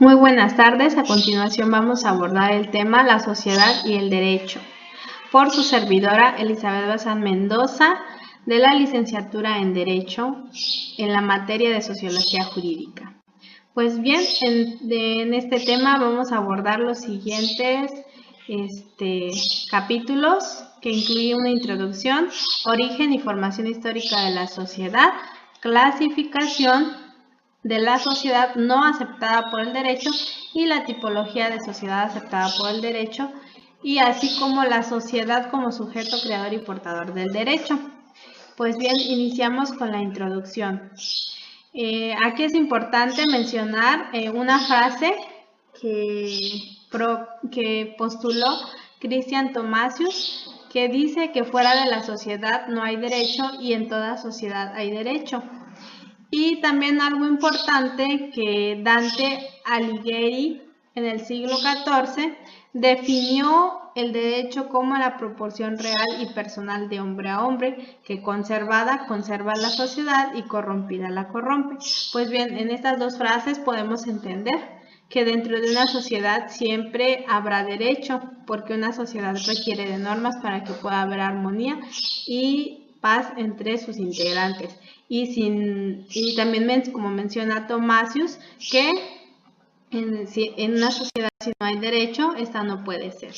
Muy buenas tardes. A continuación vamos a abordar el tema La sociedad y el derecho por su servidora Elizabeth Bazán Mendoza, de la licenciatura en Derecho en la materia de Sociología Jurídica. Pues bien, en este tema vamos a abordar los siguientes capítulos, que incluye una introducción, origen y formación histórica de la sociedad, clasificación de la sociedad no aceptada por el derecho y la tipología de sociedad aceptada por el derecho, y así como la sociedad como sujeto creador y portador del derecho. Pues bien, iniciamos con la introducción. Aquí es importante mencionar una frase que postuló Christian Thomasius, que dice que fuera de la sociedad no hay derecho y en toda sociedad hay derecho. Y también algo importante, que Dante Alighieri en el siglo XIV definió el derecho como la proporción real y personal de hombre a hombre, que conservada conserva la sociedad y corrompida la corrompe. Pues bien, en estas dos frases podemos entender que dentro de una sociedad siempre habrá derecho, porque una sociedad requiere de normas para que pueda haber armonía y paz entre sus integrantes. Y también, como menciona Thomasius, que en una sociedad, si no hay derecho, esta no puede ser.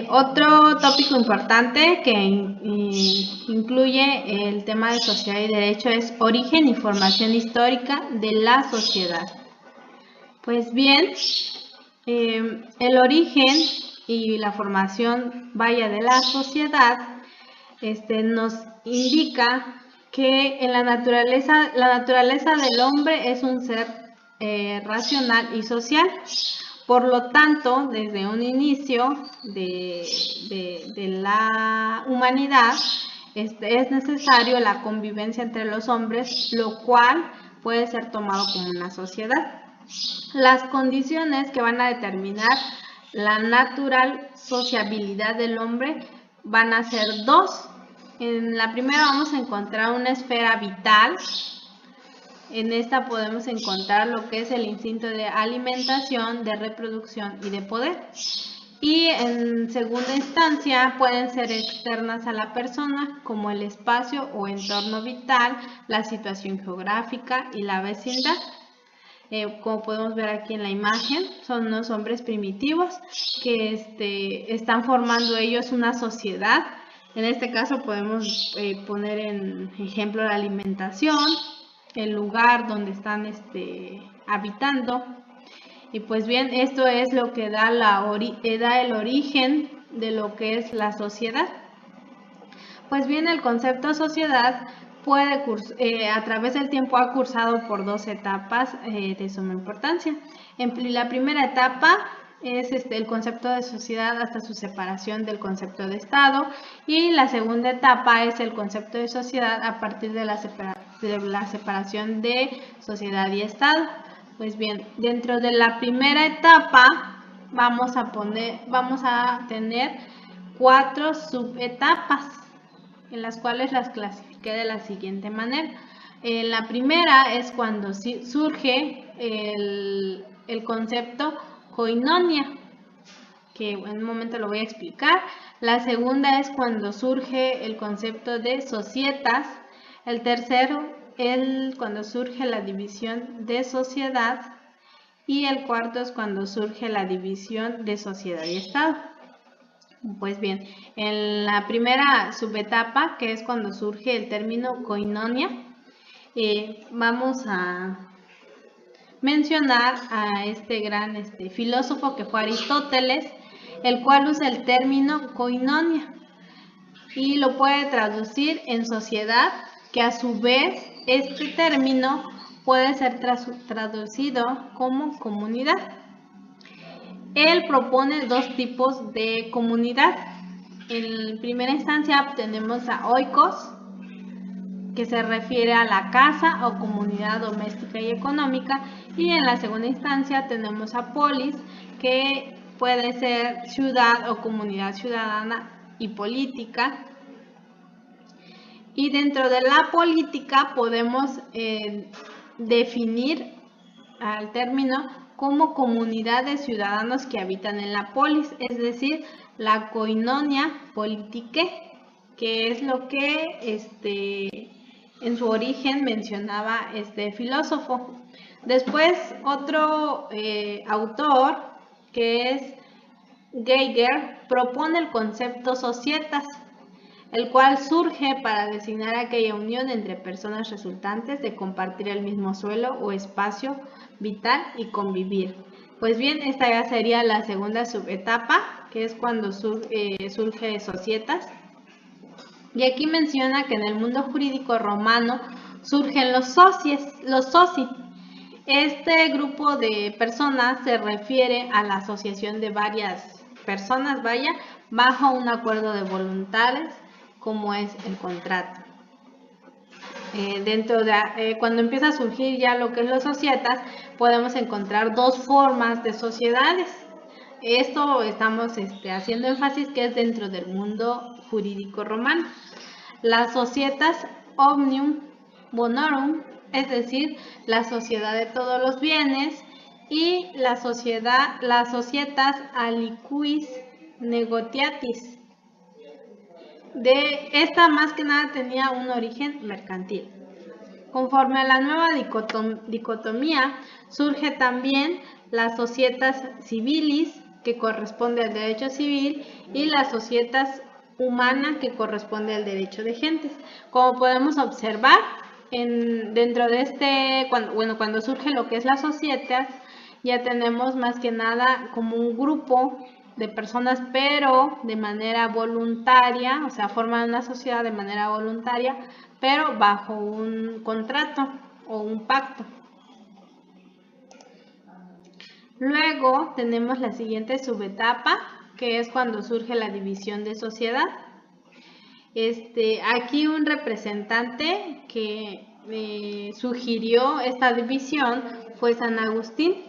Otro tópico importante que incluye el tema de sociedad y derecho es origen y formación histórica de la sociedad. Pues bien, el origen y la formación de la sociedad nos indica que en la naturaleza del hombre es un ser racional y social. Por lo tanto, desde un inicio de la humanidad, es necesario la convivencia entre los hombres, lo cual puede ser tomado como una sociedad. Las condiciones que van a determinar la natural sociabilidad del hombre van a ser dos. En la primera vamos a encontrar una esfera vital. En esta podemos encontrar lo que es el instinto de alimentación, de reproducción y de poder. Y en segunda instancia pueden ser externas a la persona, como el espacio o entorno vital, la situación geográfica y la vecindad. Como podemos ver aquí en la imagen, son unos hombres primitivos que están formando ellos una sociedad. En este caso podemos poner en ejemplo la alimentación, el lugar donde están habitando. Y pues bien, esto es lo que da el origen de lo que es la sociedad. Pues bien, el concepto sociedad a través del tiempo ha cursado por dos etapas de suma importancia. En la primera etapa es el concepto de sociedad hasta su separación del concepto de Estado, y la segunda etapa es el concepto de sociedad a partir de la separación de sociedad y Estado. Pues bien, dentro de la primera etapa vamos a tener 4 subetapas, en las cuales las clasifiqué de la siguiente manera. La primera es cuando surge el concepto koinonia, que en un momento lo voy a explicar. La segunda es cuando surge el concepto de societas. El tercero es cuando surge la división de sociedad. Y el cuarto es cuando surge la división de sociedad y Estado. Pues bien, en la primera subetapa, que es cuando surge el término koinonia, vamos a mencionar a este gran filósofo que fue Aristóteles, el cual usa el término koinonia y lo puede traducir en sociedad, que a su vez este término puede ser traducido como comunidad. Él propone dos tipos de comunidad. En primera instancia tenemos a oikos, que se refiere a la casa o comunidad doméstica y económica, y en la segunda instancia tenemos a polis, que puede ser ciudad o comunidad ciudadana y política. Y dentro de la política podemos definir al término como comunidad de ciudadanos que habitan en la polis, es decir, la koinonia politicae, que es lo que en su origen mencionaba este filósofo. Después otro autor, que es Geiger, propone el concepto societas, el cual surge para designar aquella unión entre personas resultantes de compartir el mismo suelo o espacio vital y convivir. Pues bien, esta ya sería la segunda subetapa, que es cuando surge societas. Y aquí menciona que en el mundo jurídico romano surgen los soci. Este grupo de personas se refiere a la asociación de varias personas, bajo un acuerdo de voluntades, como es el contrato. Cuando empieza a surgir ya lo que es los societas, podemos encontrar dos formas de sociedades. Esto estamos haciendo énfasis que es dentro del mundo jurídico romano. Las societas omnium bonorum, es decir, la sociedad de todos los bienes, y las societas aliquis negotiatis. De esta más que nada tenía un origen mercantil. Conforme a la nueva dicotomía, surge también la societas civilis, que corresponde al derecho civil, y la societas humana, que corresponde al derecho de gentes. Como podemos observar, dentro de cuando surge lo que es la societas, ya tenemos más que nada como un grupo de personas, pero de manera voluntaria, o sea, forman una sociedad de manera voluntaria, pero bajo un contrato o un pacto. Luego tenemos la siguiente subetapa, que es cuando surge la división de sociedad. Aquí un representante que sugirió esta división fue San Agustín,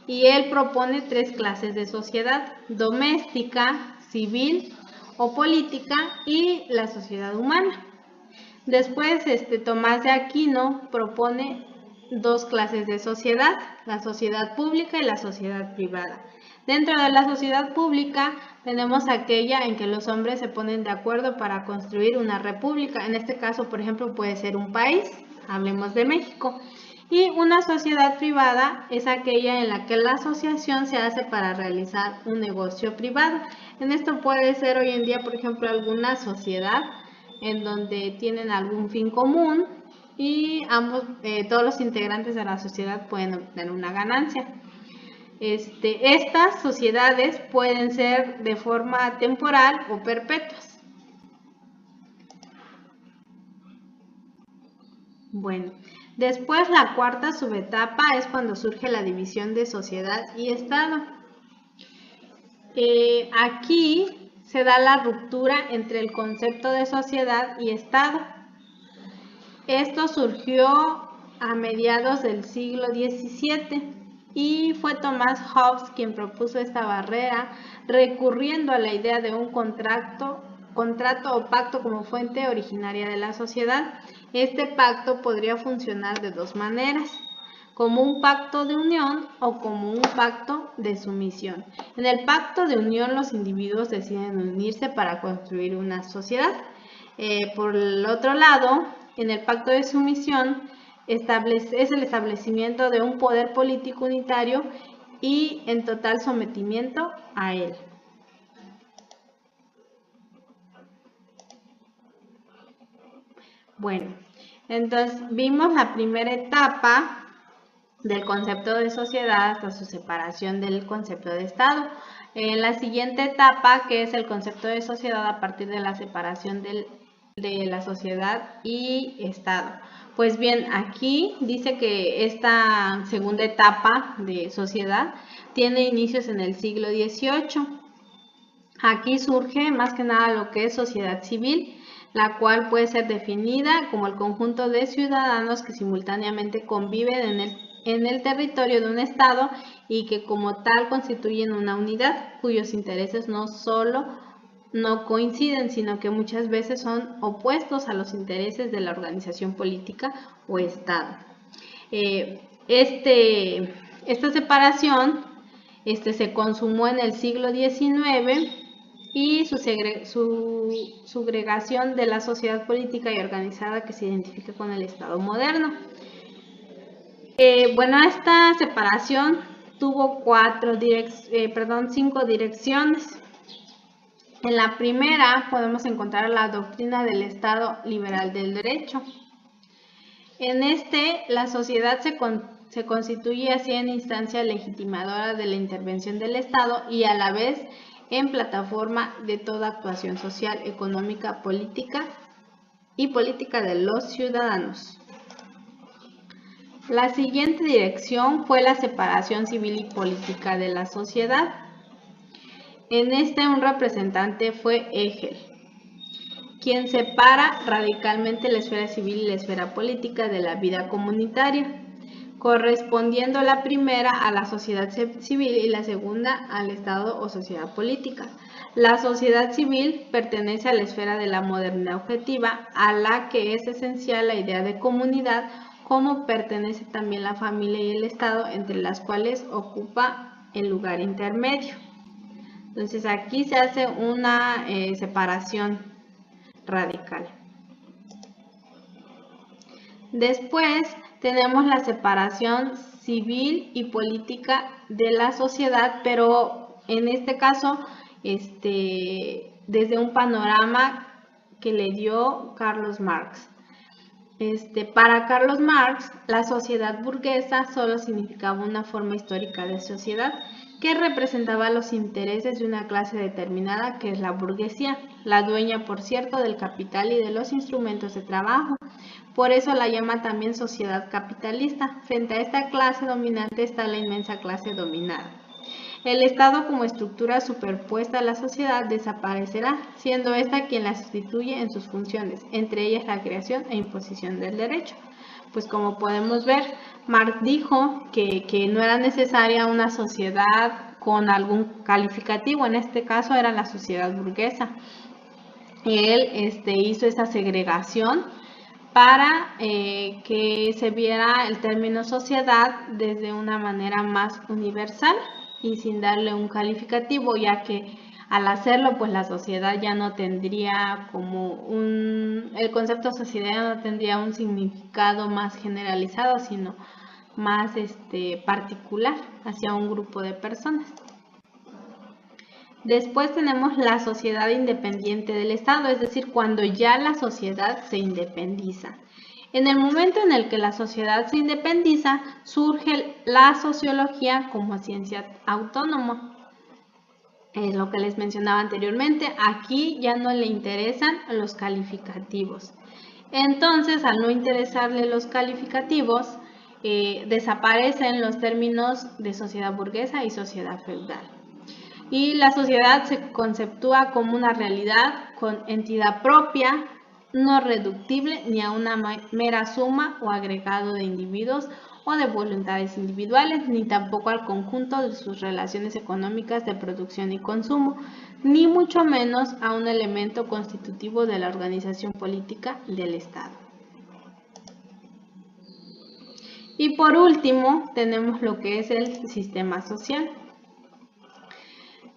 y él propone tres clases de sociedad: doméstica, civil o política, y la sociedad humana. Después Tomás de Aquino propone dos clases de sociedad: la sociedad pública y la sociedad privada. Dentro de la sociedad pública tenemos aquella en que los hombres se ponen de acuerdo para construir una república. En este caso, por ejemplo, puede ser un país, hablemos de México. Y una sociedad privada es aquella en la que la asociación se hace para realizar un negocio privado. En esto puede ser hoy en día, por ejemplo, alguna sociedad en donde tienen algún fin común y todos los integrantes de la sociedad pueden obtener una ganancia. Estas sociedades pueden ser de forma temporal o perpetuas. Bueno, después la cuarta subetapa es cuando surge la división de sociedad y Estado. Aquí se da la ruptura entre el concepto de sociedad y Estado. Esto surgió a mediados del siglo XVII y fue Thomas Hobbes quien propuso esta barrera, recurriendo a la idea de un contrato o pacto como fuente originaria de la sociedad. Este pacto podría funcionar de dos maneras: como un pacto de unión o como un pacto de sumisión. En el pacto de unión, los individuos deciden unirse para construir una sociedad. Por el otro lado, en el pacto de sumisión es el establecimiento de un poder político unitario y en total sometimiento a él. Bueno, entonces vimos la primera etapa del concepto de sociedad hasta su separación del concepto de Estado. En la siguiente etapa, que es el concepto de sociedad a partir de la separación de la sociedad y Estado. Pues bien, aquí dice que esta segunda etapa de sociedad tiene inicios en el siglo XVIII. Aquí surge más que nada lo que es sociedad civil, la cual puede ser definida como el conjunto de ciudadanos que simultáneamente conviven en el territorio de un estado y que como tal constituyen una unidad cuyos intereses no solo no coinciden, sino que muchas veces son opuestos a los intereses de la organización política o Estado. Esta separación se consumó en el siglo XIX y su segregación de la sociedad política y organizada que se identifica con el Estado moderno. Esta separación tuvo 5 direcciones. En la primera podemos encontrar la doctrina del Estado liberal del derecho. En la sociedad se constituye así en instancia legitimadora de la intervención del Estado y a la vez en plataforma de toda actuación social, económica, política y política de los ciudadanos. La siguiente dirección fue la separación civil y política de la sociedad. En un representante fue Hegel, quien separa radicalmente la esfera civil y la esfera política de la vida comunitaria, correspondiendo la primera a la sociedad civil y la segunda al Estado o sociedad política. La sociedad civil pertenece a la esfera de la modernidad objetiva, a la que es esencial la idea de comunidad, como pertenece también la familia y el Estado, entre las cuales ocupa el lugar intermedio. Entonces aquí se hace una separación radical. Después tenemos la separación civil y política de la sociedad, pero en este caso desde un panorama que le dio Carlos Marx. Para Carlos Marx, la sociedad burguesa solo significaba una forma histórica de sociedad que representaba los intereses de una clase determinada, que es la burguesía, la dueña, por cierto, del capital y de los instrumentos de trabajo. Por eso la llama también sociedad capitalista. Frente a esta clase dominante está la inmensa clase dominada. El Estado, como estructura superpuesta a la sociedad, desaparecerá, siendo ésta quien la sustituye en sus funciones, entre ellas la creación e imposición del derecho. Pues como podemos ver, Marx dijo que no era necesaria una sociedad con algún calificativo, en este caso era la sociedad burguesa. Él hizo esa segregación para que se viera el término sociedad desde una manera más universal y sin darle un calificativo, ya que al hacerlo, pues la sociedad ya no tendría el concepto sociedad ya no tendría un significado más generalizado, sino más particular hacia un grupo de personas. Después tenemos la sociedad independiente del Estado, es decir, cuando ya la sociedad se independiza. En el momento en el que la sociedad se independiza, surge la sociología como ciencia autónoma. Es lo que les mencionaba anteriormente, aquí ya no le interesan los calificativos. Entonces, al no interesarle los calificativos, desaparecen los términos de sociedad burguesa y sociedad feudal. Y la sociedad se conceptúa como una realidad con entidad propia, no reductible ni a una mera suma o agregado de individuos o de voluntades individuales, ni tampoco al conjunto de sus relaciones económicas de producción y consumo, ni mucho menos a un elemento constitutivo de la organización política del Estado. Y por último, tenemos lo que es el sistema social.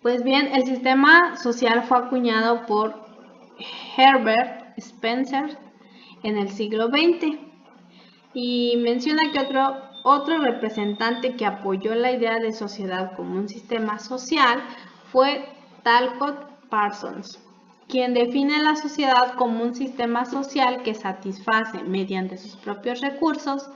Pues bien, el sistema social fue acuñado por Herbert Spencer en el siglo XX y menciona que otro representante que apoyó la idea de sociedad como un sistema social fue Talcott Parsons, quien define la sociedad como un sistema social que satisface mediante sus propios recursos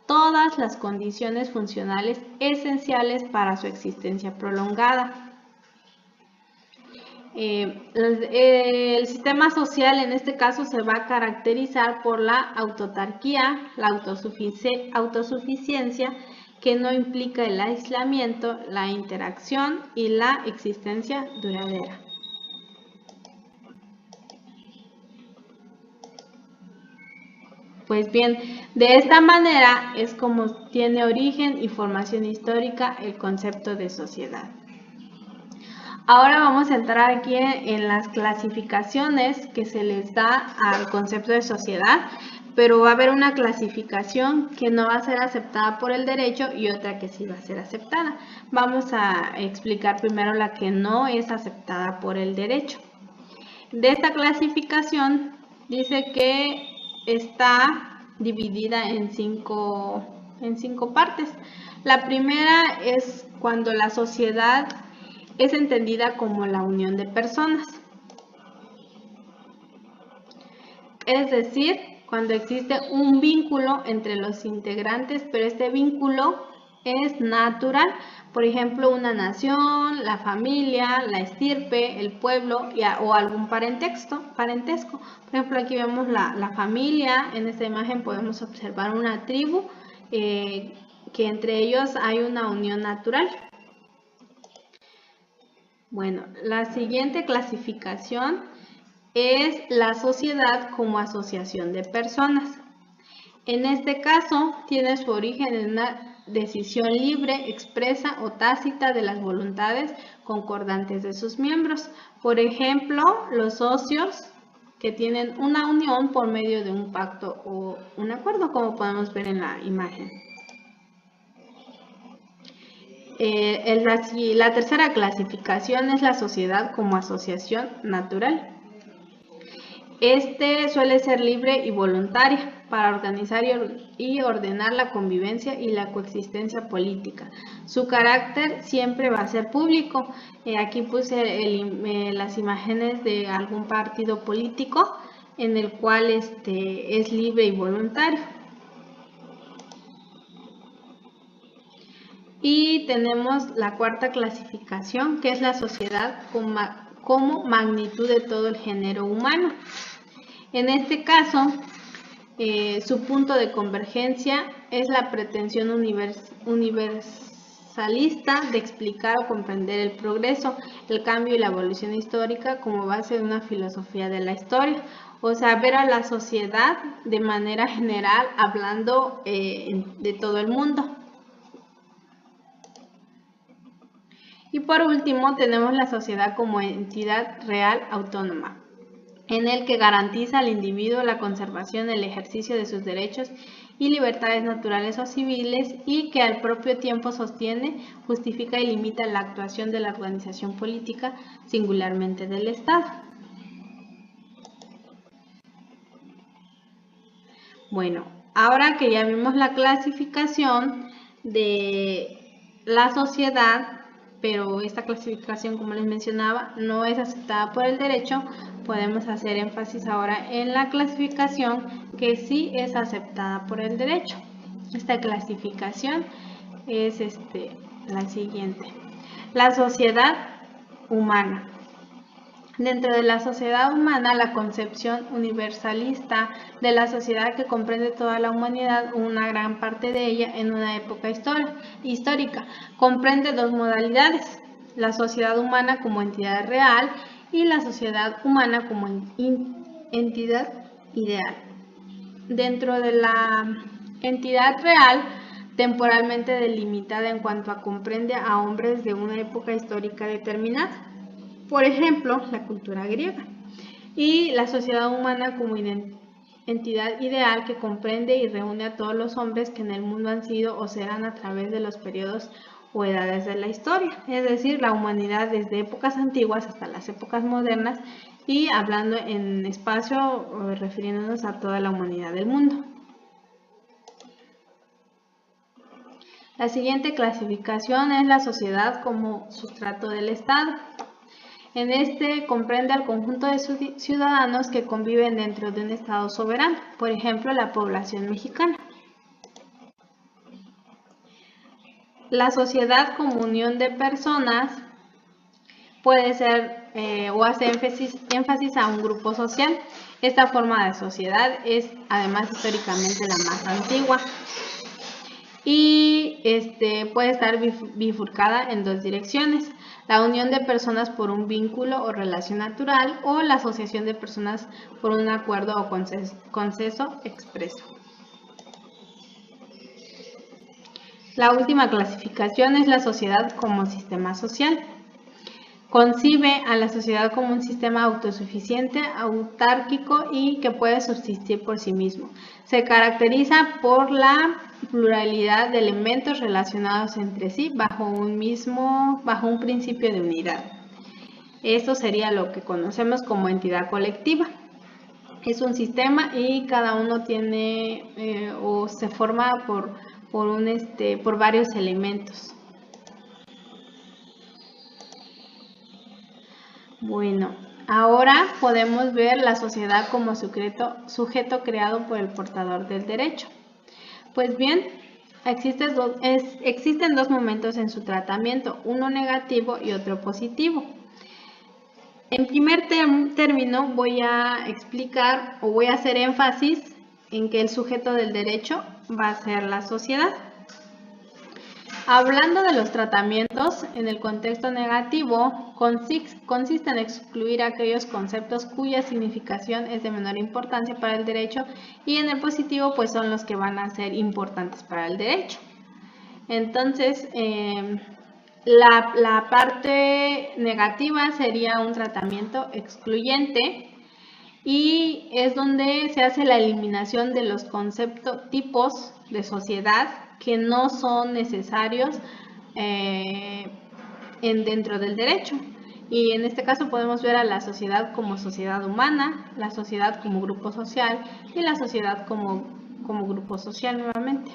todas las condiciones funcionales esenciales para su existencia prolongada. El sistema social en este caso se va a caracterizar por la autarquía, la autosuficiencia, que no implica el aislamiento, la interacción y la existencia duradera. Pues bien, de esta manera es como tiene origen y formación histórica el concepto de sociedad. Ahora vamos a entrar aquí en las clasificaciones que se les da al concepto de sociedad, pero va a haber una clasificación que no va a ser aceptada por el derecho y otra que sí va a ser aceptada. Vamos a explicar primero la que no es aceptada por el derecho. De esta clasificación dice que está dividida en cinco partes. La primera es cuando la sociedad es entendida como la unión de personas. Es decir, cuando existe un vínculo entre los integrantes, pero este vínculo es natural. Por ejemplo, una nación, la familia, la estirpe, el pueblo o algún parentesco. Por ejemplo, aquí vemos la familia. En esta imagen podemos observar una tribu que entre ellos hay una unión natural. Bueno, la siguiente clasificación es la sociedad como asociación de personas. En este caso, tiene su origen en una decisión libre, expresa o tácita de las voluntades concordantes de sus miembros. Por ejemplo, los socios que tienen una unión por medio de un pacto o un acuerdo, como podemos ver en la imagen. La tercera clasificación es la sociedad como asociación natural. Este suele ser libre y voluntaria para organizar y ordenar la convivencia y la coexistencia política. Su carácter siempre va a ser público. Aquí puse las imágenes de algún partido político en el cual es libre y voluntario. Y tenemos la cuarta clasificación, que es la sociedad como magnitud de todo el género humano. En este caso, su punto de convergencia es la pretensión universalista de explicar o comprender el progreso, el cambio y la evolución histórica como base de una filosofía de la historia. O sea, ver a la sociedad de manera general, hablando de todo el mundo. Y por último, tenemos la sociedad como entidad real autónoma, en el que garantiza al individuo la conservación, el ejercicio de sus derechos y libertades naturales o civiles y que al propio tiempo sostiene, justifica y limita la actuación de la organización política, singularmente del Estado. Bueno, ahora que ya vimos la clasificación de la sociedad, pero esta clasificación, como les mencionaba, no es aceptada por el derecho, podemos hacer énfasis ahora en la clasificación que sí es aceptada por el derecho. Esta clasificación es la siguiente. La sociedad humana. Dentro de la sociedad humana, la concepción universalista de la sociedad que comprende toda la humanidad, una gran parte de ella en una época histórica, comprende dos modalidades: la sociedad humana como entidad real y la sociedad humana como entidad ideal. Dentro de la entidad real, temporalmente delimitada en cuanto a comprende a hombres de una época histórica determinada, por ejemplo, la cultura griega, y la sociedad humana como entidad ideal que comprende y reúne a todos los hombres que en el mundo han sido o serán a través de los periodos o edades de la historia, es decir, la humanidad desde épocas antiguas hasta las épocas modernas, y hablando en espacio, refiriéndonos a toda la humanidad del mundo. La siguiente clasificación es la sociedad como sustrato del Estado. En este comprende al conjunto de ciudadanos que conviven dentro de un Estado soberano, por ejemplo, la población mexicana. La sociedad como unión de personas puede ser o hace énfasis a un grupo social. Esta forma de sociedad es además históricamente la más antigua y puede estar bifurcada en dos direcciones: la unión de personas por un vínculo o relación natural, o la asociación de personas por un acuerdo o consenso expreso. La última clasificación es la sociedad como sistema social. Concibe a la sociedad como un sistema autosuficiente, autárquico y que puede subsistir por sí mismo. Se caracteriza por la pluralidad de elementos relacionados entre sí bajo un principio de unidad. Esto sería lo que conocemos como entidad colectiva. Es un sistema y cada uno tiene o se forma por varios elementos. Bueno, ahora podemos ver la sociedad como sujeto creado por el portador del derecho. Pues bien, existen dos momentos en su tratamiento, uno negativo y otro positivo. En primer término voy a explicar o voy a hacer énfasis en que el sujeto del derecho va a ser la sociedad. Hablando de los tratamientos, en el contexto negativo consiste en excluir aquellos conceptos cuya significación es de menor importancia para el derecho, y en el positivo pues son los que van a ser importantes para el derecho. Entonces, la parte negativa sería un tratamiento excluyente y es donde se hace la eliminación de los tipos de sociedad que no son necesarios dentro del derecho. Y en este caso podemos ver a la sociedad como sociedad humana, la sociedad como grupo social y la sociedad como grupo social nuevamente.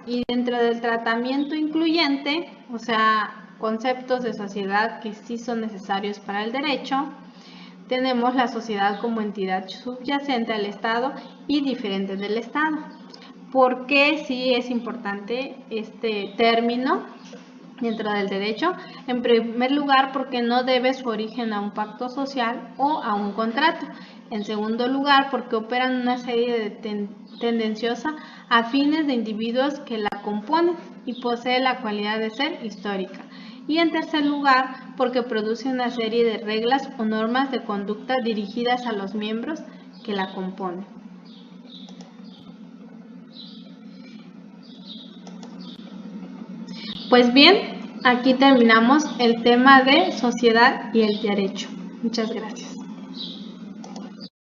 Y dentro del tratamiento incluyente, o sea, conceptos de sociedad que sí son necesarios para el derecho, tenemos la sociedad como entidad subyacente al Estado y diferente del Estado. ¿Por qué sí es importante este término dentro del derecho? En primer lugar, porque no debe su origen a un pacto social o a un contrato. En segundo lugar, porque operan una serie de tendenciosa a fines de individuos que la componen y posee la cualidad de ser histórica. Y en tercer lugar, porque produce una serie de reglas o normas de conducta dirigidas a los miembros que la componen. Pues bien, aquí terminamos el tema de sociedad y el derecho. Muchas gracias.